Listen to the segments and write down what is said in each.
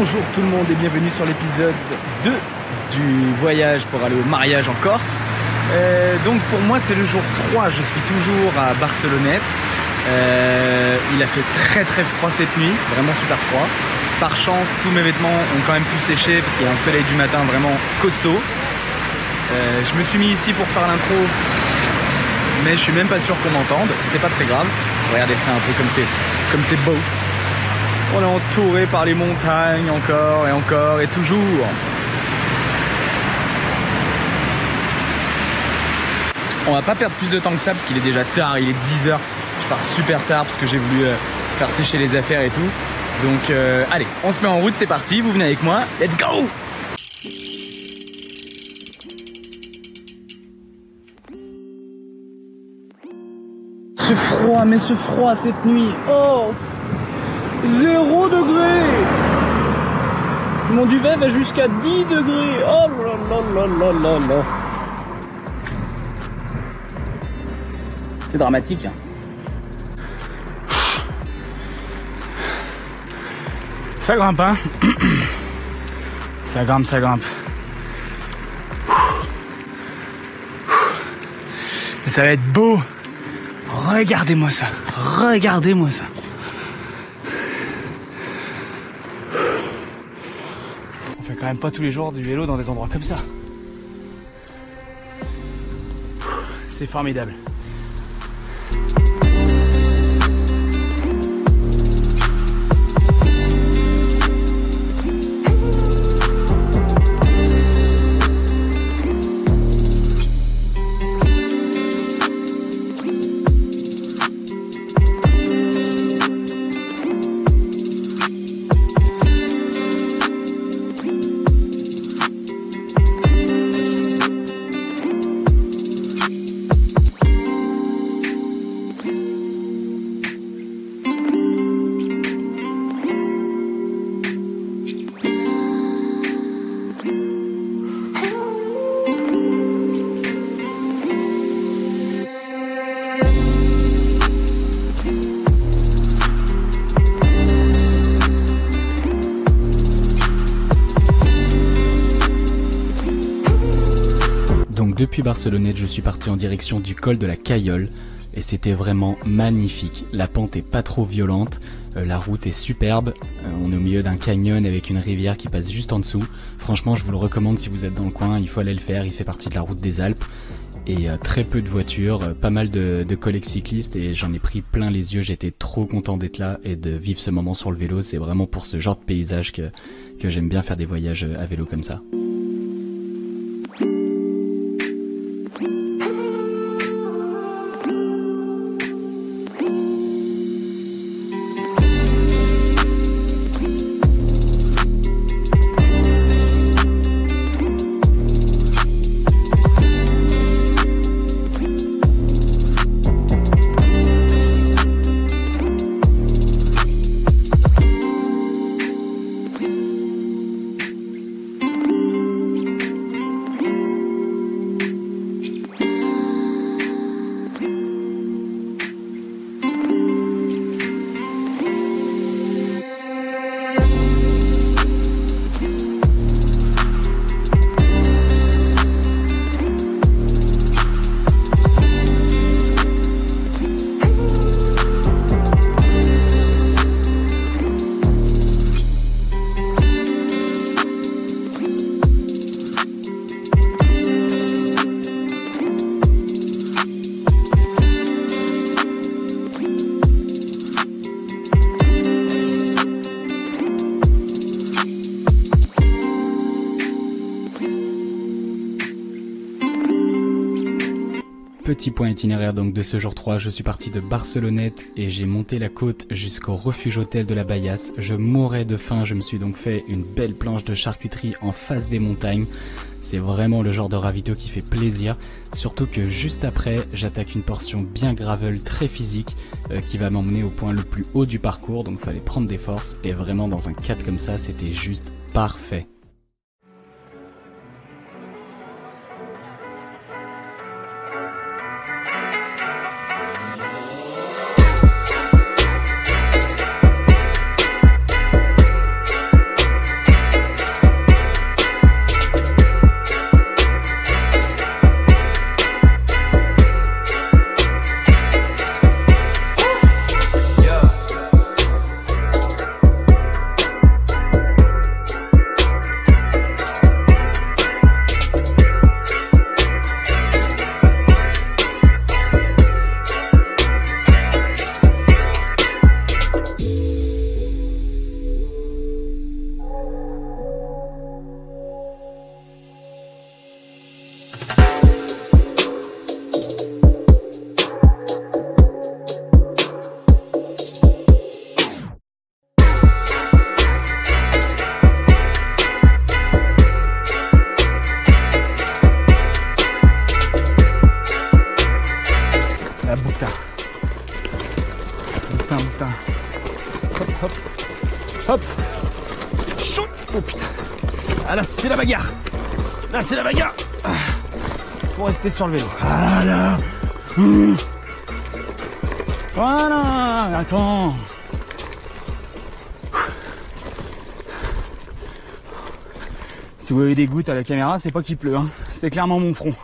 Bonjour tout le monde et bienvenue sur l'épisode 2 du voyage pour aller au mariage en Corse. Donc pour moi c'est le jour 3, je suis toujours à Barcelonnette. Il a fait très froid cette nuit, vraiment super froid. Par chance tous mes vêtements ont quand même pu sécher parce qu'il y a un soleil du matin vraiment costaud. Je me suis mis ici pour faire l'intro, mais je suis même pas sûr qu'on m'entende, c'est pas très grave. Regardez, c'est un peu comme c'est beau. On est entouré par les montagnes encore et toujours. On va pas perdre plus de temps que ça parce qu'il est déjà tard, il est 10h. Je pars super tard parce que j'ai voulu faire sécher les affaires et tout. Donc allez, on se met en route, c'est parti, vous venez avec moi, let's go! Ce froid cette nuit, oh! 0 degré. Mon duvet va jusqu'à 10 degrés. Oh là. C'est dramatique. Hein. Ça grimpe, hein. Ça grimpe. Mais ça va être beau. Regardez-moi ça. On fait quand même pas tous les jours du vélo dans des endroits comme ça. C'est formidable. Depuis Barcelonnette, je suis parti en direction du col de la Cayolle et c'était vraiment magnifique. La pente est pas trop violente, la route est superbe, on est au milieu d'un canyon avec une rivière qui passe juste en dessous. Franchement, je vous le recommande si vous êtes dans le coin, il faut aller le faire, il fait partie de la route des Alpes. Et très peu de voitures, pas mal de collègues cyclistes et j'en ai pris plein les yeux, j'étais trop content d'être là et de vivre ce moment sur le vélo. C'est vraiment pour ce genre de paysage que j'aime bien faire des voyages à vélo comme ça. Petit point itinéraire donc de ce jour 3, je suis parti de Barcelonnette et j'ai monté la côte jusqu'au refuge hôtel de la Bayasse. Je mourais de faim, je me suis donc fait une belle planche de charcuterie en face des montagnes. C'est vraiment le genre de ravito qui fait plaisir, surtout que juste après, j'attaque une portion bien gravel, très physique, qui va m'emmener au point le plus haut du parcours, donc fallait prendre des forces et vraiment dans un cadre comme ça, c'était juste parfait. Oh putain. Ah là c'est la bagarre. Là c'est la bagarre. Pour rester sur le vélo. Voilà. Voilà. Attends. Si vous avez des gouttes à la caméra, c'est pas qu'il pleut, hein. C'est clairement mon front.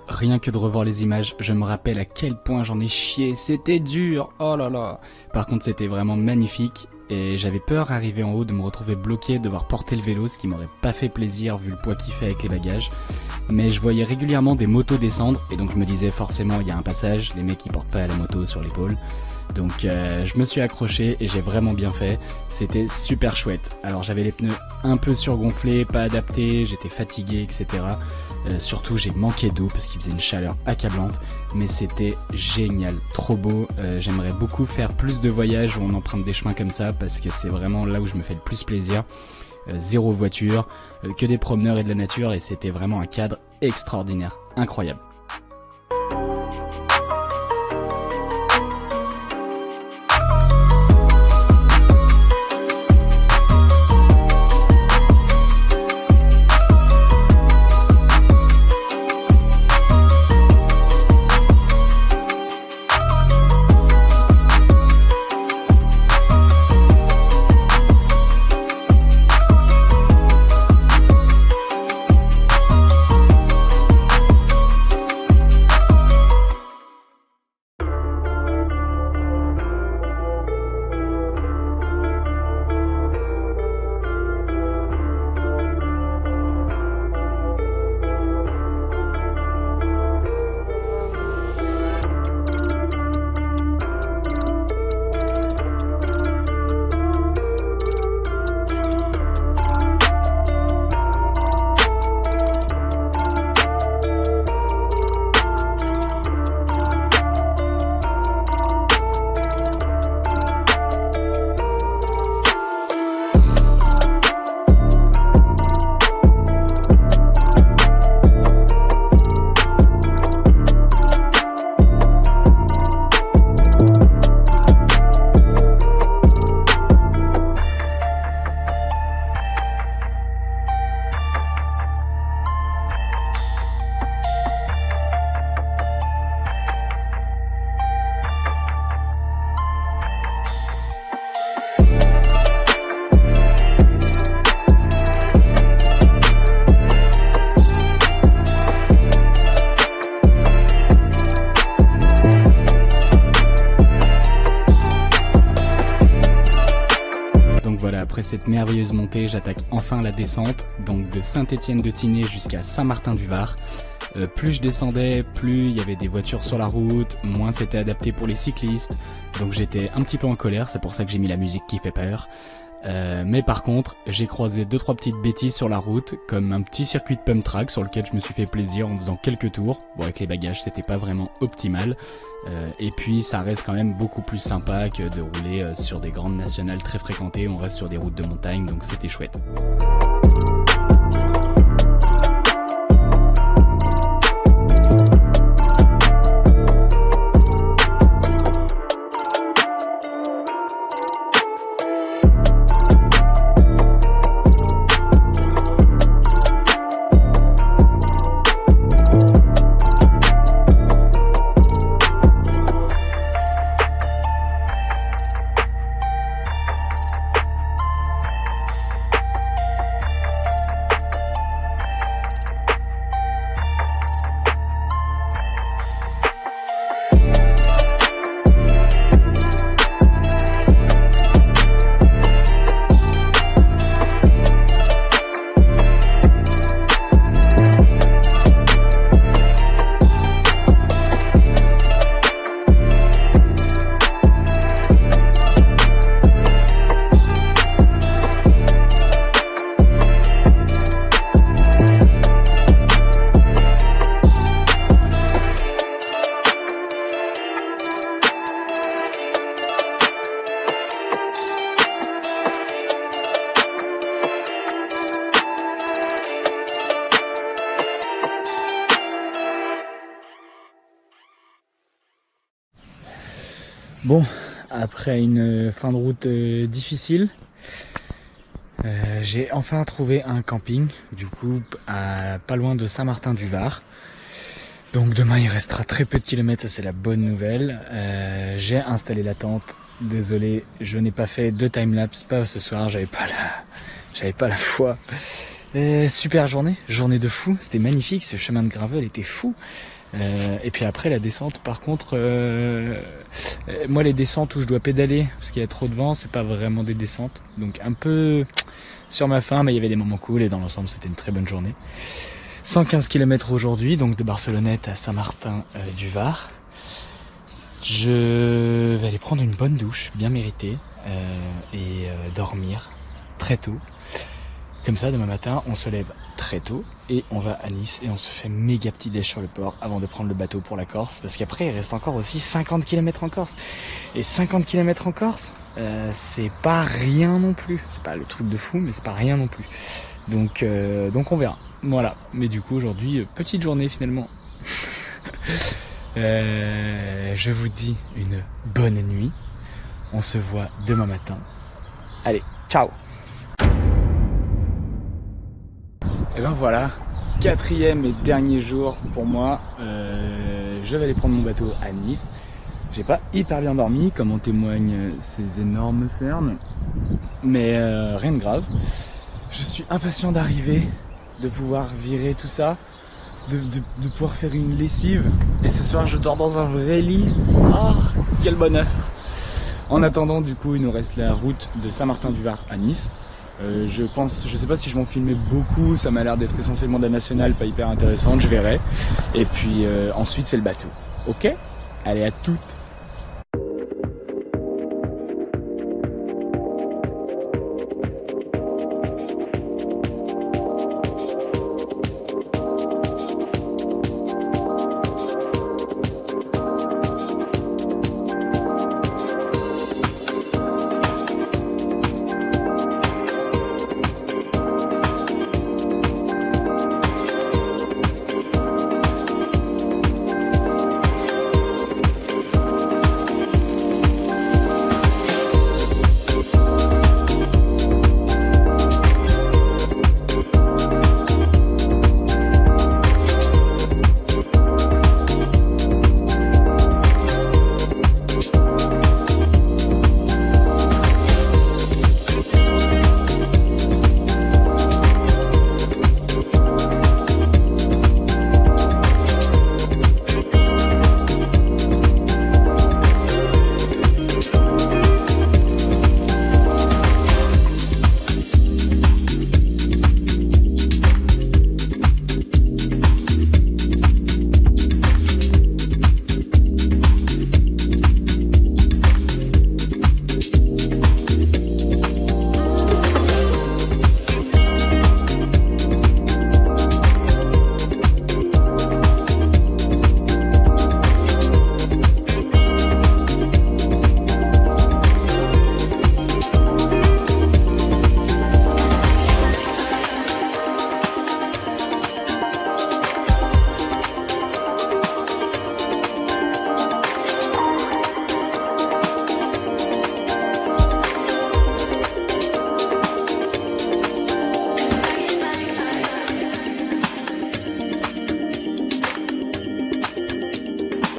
Rien que de revoir les images, je me rappelle à quel point j'en ai chié, c'était dur, oh là là. Par contre c'était vraiment magnifique et j'avais peur arrivé en haut de me retrouver bloqué, devoir porter le vélo, ce qui m'aurait pas fait plaisir vu le poids qu'il fait avec les bagages. Mais je voyais régulièrement des motos descendre et donc je me disais forcément il y a un passage, les mecs ils portent pas la moto sur l'épaule. Donc je me suis accroché et j'ai vraiment bien fait, c'était super chouette. Alors j'avais les pneus un peu surgonflés, pas adaptés, j'étais fatigué etc. Surtout j'ai manqué d'eau parce qu'il faisait une chaleur accablante, mais c'était génial, trop beau. J'aimerais beaucoup faire plus de voyages où on emprunte des chemins comme ça parce que c'est vraiment là où je me fais le plus plaisir. Zéro voiture, que des promeneurs et de la nature et c'était vraiment un cadre extraordinaire, incroyable. cette merveilleuse montée, j'attaque enfin la descente, donc de Saint-Étienne-de-Tinée jusqu'à Saint-Martin-du-Var. Plus je descendais, plus il y avait des voitures sur la route, moins c'était adapté pour les cyclistes, donc j'étais un petit peu en colère, c'est pour ça que j'ai mis la musique qui fait peur. Mais par contre, j'ai croisé 2-3 petites bêtises sur la route, comme un petit circuit de pump track sur lequel je me suis fait plaisir en faisant quelques tours. Bon, avec les bagages, c'était pas vraiment optimal. Et puis, ça reste quand même beaucoup plus sympa que de rouler sur des grandes nationales très fréquentées. On reste sur des routes de montagne, donc c'était chouette. Bon, après une fin de route difficile, j'ai enfin trouvé un camping, du coup pas loin de Saint-Martin-du-Var. Donc demain il restera très peu de kilomètres, ça c'est la bonne nouvelle. J'ai installé la tente, désolé je n'ai pas fait de timelapse, pas ce soir, j'avais pas la foi. Super journée de fou, c'était magnifique, ce chemin de gravel était fou. Et puis après la descente par contre, moi les descentes où je dois pédaler parce qu'il y a trop de vent, c'est pas vraiment des descentes, donc un peu sur ma faim, mais il y avait des moments cool et dans l'ensemble c'était une très bonne journée. 115 km aujourd'hui, donc de Barcelonnette à Saint-Martin-du-Var. Je vais aller prendre une bonne douche, bien méritée, et dormir très tôt. Comme ça, demain matin, on se lève très tôt et on va à Nice et on se fait méga petit déj sur le port avant de prendre le bateau pour la Corse. Parce qu'après, il reste encore aussi 50 km en Corse. Et 50 km en Corse, c'est pas rien non plus. C'est pas le truc de fou, mais c'est pas rien non plus. Donc on verra. Voilà. Mais du coup, aujourd'hui, petite journée finalement. Je vous dis une bonne nuit. On se voit demain matin. Allez, ciao! Et ben voilà, 4e et dernier jour pour moi. Je vais aller prendre mon bateau à Nice. J'ai pas hyper bien dormi, comme en témoignent ces énormes cernes, mais rien de grave. Je suis impatient d'arriver, de pouvoir virer tout ça, de pouvoir faire une lessive. Et ce soir, je dors dans un vrai lit. Ah, quel bonheur! En attendant, du coup, il nous reste la route de Saint-Martin-du-Var à Nice. Je sais pas si je vais en filmer beaucoup, ça m'a l'air d'être essentiellement de la nationale, pas hyper intéressante, je verrai. Et puis ensuite c'est le bateau. Ok? Allez, à toutes!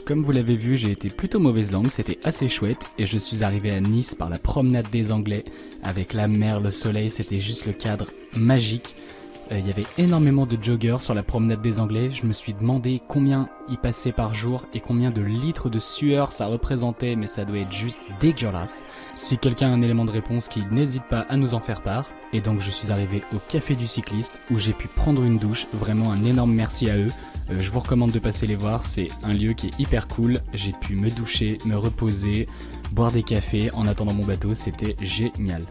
Comme vous l'avez vu, j'ai été plutôt mauvaise langue, c'était assez chouette et je suis arrivé à Nice par la promenade des Anglais avec la mer, le soleil, c'était juste le cadre magique. Il y avait énormément de joggers sur la promenade des Anglais, je me suis demandé combien ils passaient par jour et combien de litres de sueur ça représentait, mais ça doit être juste dégueulasse. Si quelqu'un a un élément de réponse, qu'il n'hésite pas à nous en faire part. Et donc je suis arrivé au Café du Cycliste où j'ai pu prendre une douche, vraiment un énorme merci à eux. Je vous recommande de passer les voir, c'est un lieu qui est hyper cool, j'ai pu me doucher, me reposer, boire des cafés en attendant mon bateau, c'était génial.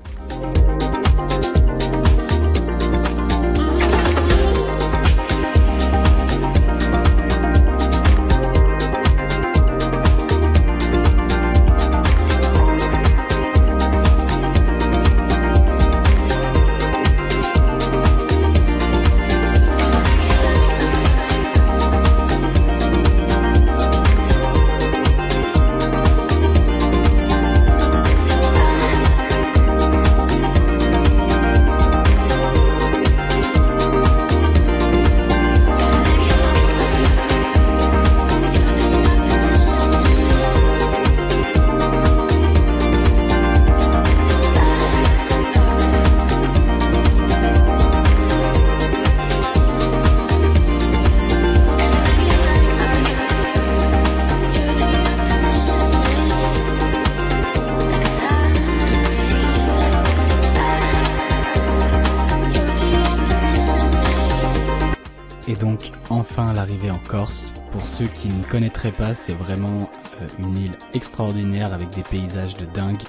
Et donc enfin l'arrivée en Corse. Pour ceux qui ne connaîtraient pas, c'est vraiment une île extraordinaire avec des paysages de dingue.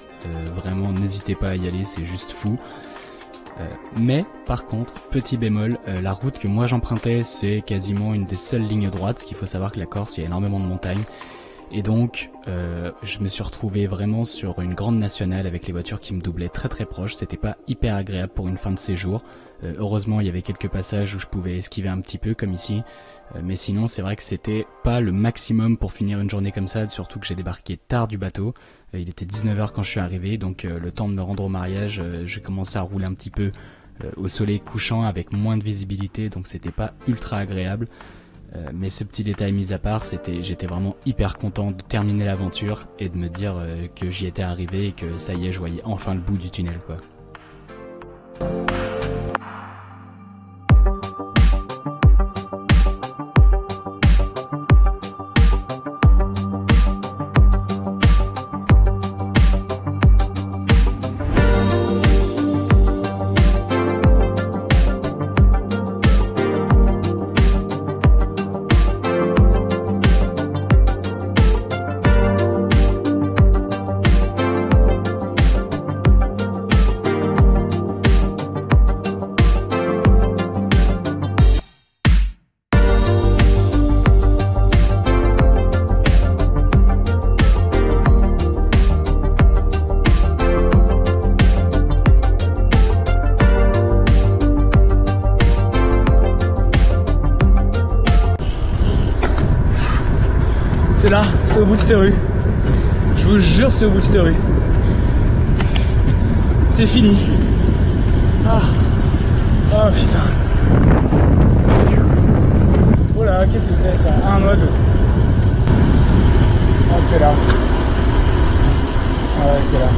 Vraiment n'hésitez pas à y aller, c'est juste fou. Mais par contre, petit bémol, la route que moi j'empruntais c'est quasiment une des seules lignes droites, parce qu'il faut savoir que la Corse il y a énormément de montagnes. Et donc je me suis retrouvé vraiment sur une grande nationale avec les voitures qui me doublaient très très proches, c'était pas hyper agréable pour une fin de séjour. Heureusement il y avait quelques passages où je pouvais esquiver un petit peu comme ici, mais sinon c'est vrai que c'était pas le maximum pour finir une journée comme ça, surtout que j'ai débarqué tard du bateau. Il était 19h quand je suis arrivé, donc le temps de me rendre au mariage, j'ai commencé à rouler un petit peu au soleil couchant avec moins de visibilité, donc c'était pas ultra agréable. Mais ce petit détail mis à part, j'étais vraiment hyper content de terminer l'aventure et de me dire que j'y étais arrivé et que ça y est, je voyais enfin le bout du tunnel quoi. C'est là, c'est au bout de cette rue. Je vous jure, c'est au bout de cette rue. C'est fini. Ah, oh putain. Oh là, qu'est-ce que c'est ça? Ah, un oiseau. Ah, c'est là. Ah ouais, c'est là.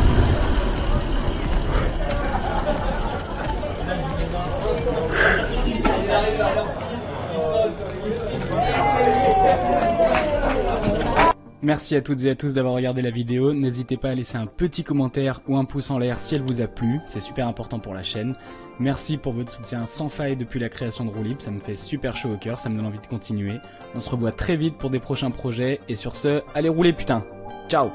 Merci à toutes et à tous d'avoir regardé la vidéo, n'hésitez pas à laisser un petit commentaire ou un pouce en l'air si elle vous a plu, c'est super important pour la chaîne. Merci pour votre soutien sans faille depuis la création de Roue Libre, ça me fait super chaud au cœur, ça me donne envie de continuer. On se revoit très vite pour des prochains projets et sur ce, allez rouler putain. Ciao.